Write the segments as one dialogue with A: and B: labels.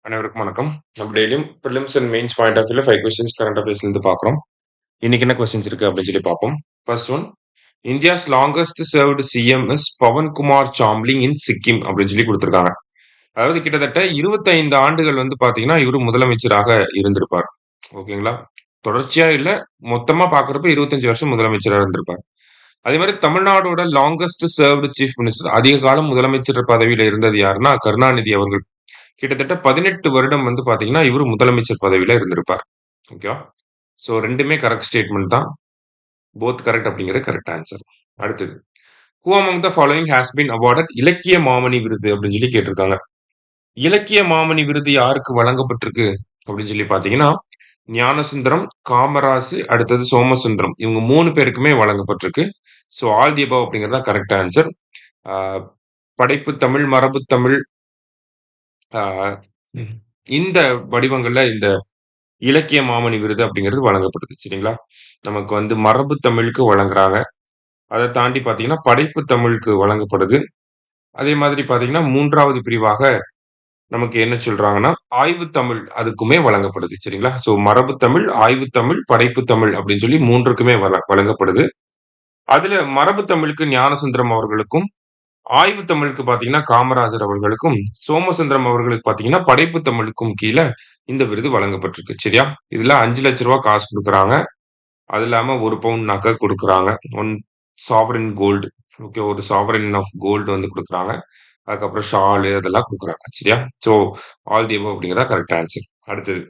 A: அனைவருக்கும் வணக்கம். நம்ம டெய்லியும் prelims and mains point of வியூல 5 கொஸ்டின்ஸ் கரண்ட் அஃபேர்ஸ்ல இருந்து பார்க்குறோம். இன்னைக்கு என்ன கொஸ்டின்ஸ் இருக்கு அப்படின்னு சொல்லி பார்ப்போம். First one, India's longest served CM is Pawan Kumar Chamling in Sikkim அப்படின்னு சொல்லி கொடுத்திருக்காங்க. அதாவது கிட்டத்தட்ட 25 ஆண்டுகள் வந்து பாத்தீங்கன்னா இவரு முதலமைச்சராக இருந்திருப்பார். ஓகேங்களா? தொடர்ச்சியா இல்ல, மொத்தமா பார்க்கறப்ப 25 வருஷம் முதலமைச்சரா இருந்திருப்பார். அதே மாதிரி தமிழ்நாடோட லாங்கஸ்ட் சர்வ்டு சீஃப் மினிஸ்டர், அதிக காலம் முதலமைச்சர் பதவியில இருந்தது யாருன்னா கருணாநிதி அவர்கள். கிட்டத்தட்ட 18 வருடம் வந்து பாத்தீங்கன்னா இவரு முதலமைச்சர் பதவியில இருந்திருப்பார். ஓகேவா? சோ 2மே கரெக்ட் ஸ்டேட்மெண்ட் தான். போத் கரெக்ட் அப்படிங்கிறது கரெக்ட் ஆன்சர். அடுத்தது, who among the following has been awarded இலக்கிய மாமணி விருது அப்படின்னு சொல்லி கேட்டிருக்காங்க. இலக்கிய மாமணி விருது யாருக்கு வழங்கப்பட்டிருக்கு அப்படின்னு சொல்லி பாத்தீங்கன்னா, ஞானசுந்தரம், காமராசு, அடுத்தது சோமசுந்தரம், இவங்க 3 பேருக்குமே வழங்கப்பட்டிருக்கு. சோ ஆல் தி அபவ் அப்படிங்கிறது தான் கரெக்ட் ஆன்சர். படைப்பு தமிழ், மரபு தமிழ், ஆஹ் இந்த வடிவங்கள்ல இந்த இலக்கிய மாமணி விருது அப்படிங்கிறது வழங்கப்படுது. சரிங்களா? நமக்கு வந்து மரபு தமிழுக்கு வழங்குறாங்க. அதை தாண்டி பாத்தீங்கன்னா படைப்பு தமிழுக்கு வழங்கப்படுது. அதே மாதிரி பாத்தீங்கன்னா 3வது பிரிவாக நமக்கு என்ன சொல்றாங்கன்னா ஆய்வு தமிழ் அதுக்குமே வழங்கப்படுது. சரிங்களா? சோ மரபு தமிழ், ஆய்வு தமிழ், படைப்பு தமிழ் அப்படின்னு சொல்லி 3க்குமே வழங்கப்படுது. அதுல மரபு தமிழுக்கு ஞானசுந்தரம் அவர்களுக்கும், ஆய்வு தமிழுக்கு பாத்தீங்கன்னா காமராஜர் அவர்களுக்கும், சோமசுந்தரம் அவர்களுக்கு பாத்தீங்கன்னா படைப்பு தமிழுக்கும் கீழ இந்த விருது வழங்கப்பட்டிருக்கு. சரியா? இதுல 5 லட்ச ரூபாய் காசு கொடுக்குறாங்க. அது இல்லாம 1 பவுண்ட் நகை கொடுக்குறாங்க. 1 சாவரின் கோல்டு. ஓகே, ஒரு சாவரின் ஆஃப் கோல்டு வந்து கொடுக்குறாங்க. அதுக்கப்புறம் ஷாலு அதெல்லாம் கொடுக்குறாங்க. சரியா? சோ ஆல் தி அபவ் அப்படிங்கிறதா கரெக்ட் ஆன்சர். அடுத்தது,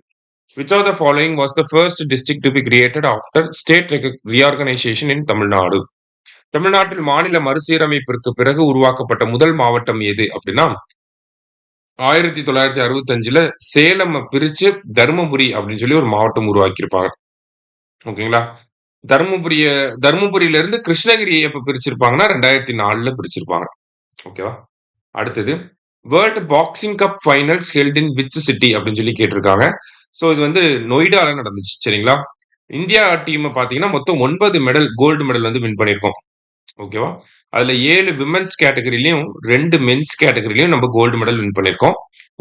A: which of the following was the first district to be created after state reorganization in Tamil Nadu? தமிழ்நாட்டில் மாநில மறுசீரமைப்பிற்கு பிறகு உருவாக்கப்பட்ட முதல் மாவட்டம் எது அப்படின்னா 1965ல சேலம் பிரிச்சு தருமபுரி அப்படின்னு சொல்லி ஒரு மாவட்டம் உருவாக்கியிருப்பாங்க. ஓகேங்களா? தருமபுரிய தருமபுரியில இருந்து கிருஷ்ணகிரியை எப்ப பிரிச்சிருப்பாங்கன்னா 2004ல பிரிச்சிருப்பாங்க. ஓகேவா? அடுத்தது, world boxing cup finals held in which city அப்படின்னு சொல்லி கேட்டிருக்காங்க. சோ இது வந்து நொய்டால நடந்துச்சு. சரிங்களா? இந்தியா டீம் பாத்தீங்கன்னா மொத்தம் 9 மெடல், கோல்டு மெடல் வந்து வின் பண்ணிருக்கோம். ஓகேவா? அதுல 7 விமென்ஸ் கேட்டகரியிலயும் 2 மென்ஸ் கேட்டகரியிலயும் நம்ம கோல்டு மெடல் வின் பண்ணிருக்கோம்.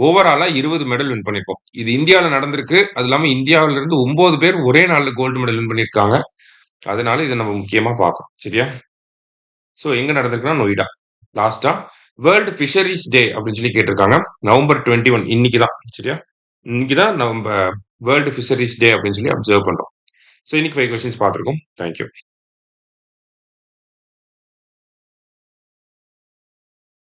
A: ஓவராலா 20 மெடல் வின் பண்ணிருக்கோம். இது இந்தியால நடந்திருக்கு. அது இல்லாம இந்தியாவில இருந்து 9 பேர் ஒரே நாள்ல கோல்டு மெடல் வின் பண்ணிருக்காங்க. அதனால இதை நம்ம முக்கியமா பார்க்கணும். சரியா? சோ எங்க நடந்திருக்குன்னா நொய்டா. லாஸ்டா வேர்ல்ட் ஃபிஷரிஸ் டே அப்படின்னு சொல்லி கேட்டிருக்காங்க. நவம்பர் 21 இன்னைக்குதான். சரியா? இன்னைக்குதான் நம்ம வேர்ல்ட் ஃபிஷரிஸ் டே அப்படின்னு சொல்லி அப்சர்வ் பண்றோம். சோ இன்னைக்கு 5 கொஸ்டின்ஸ் பார்த்திருக்கோம். தேங்க்யூ.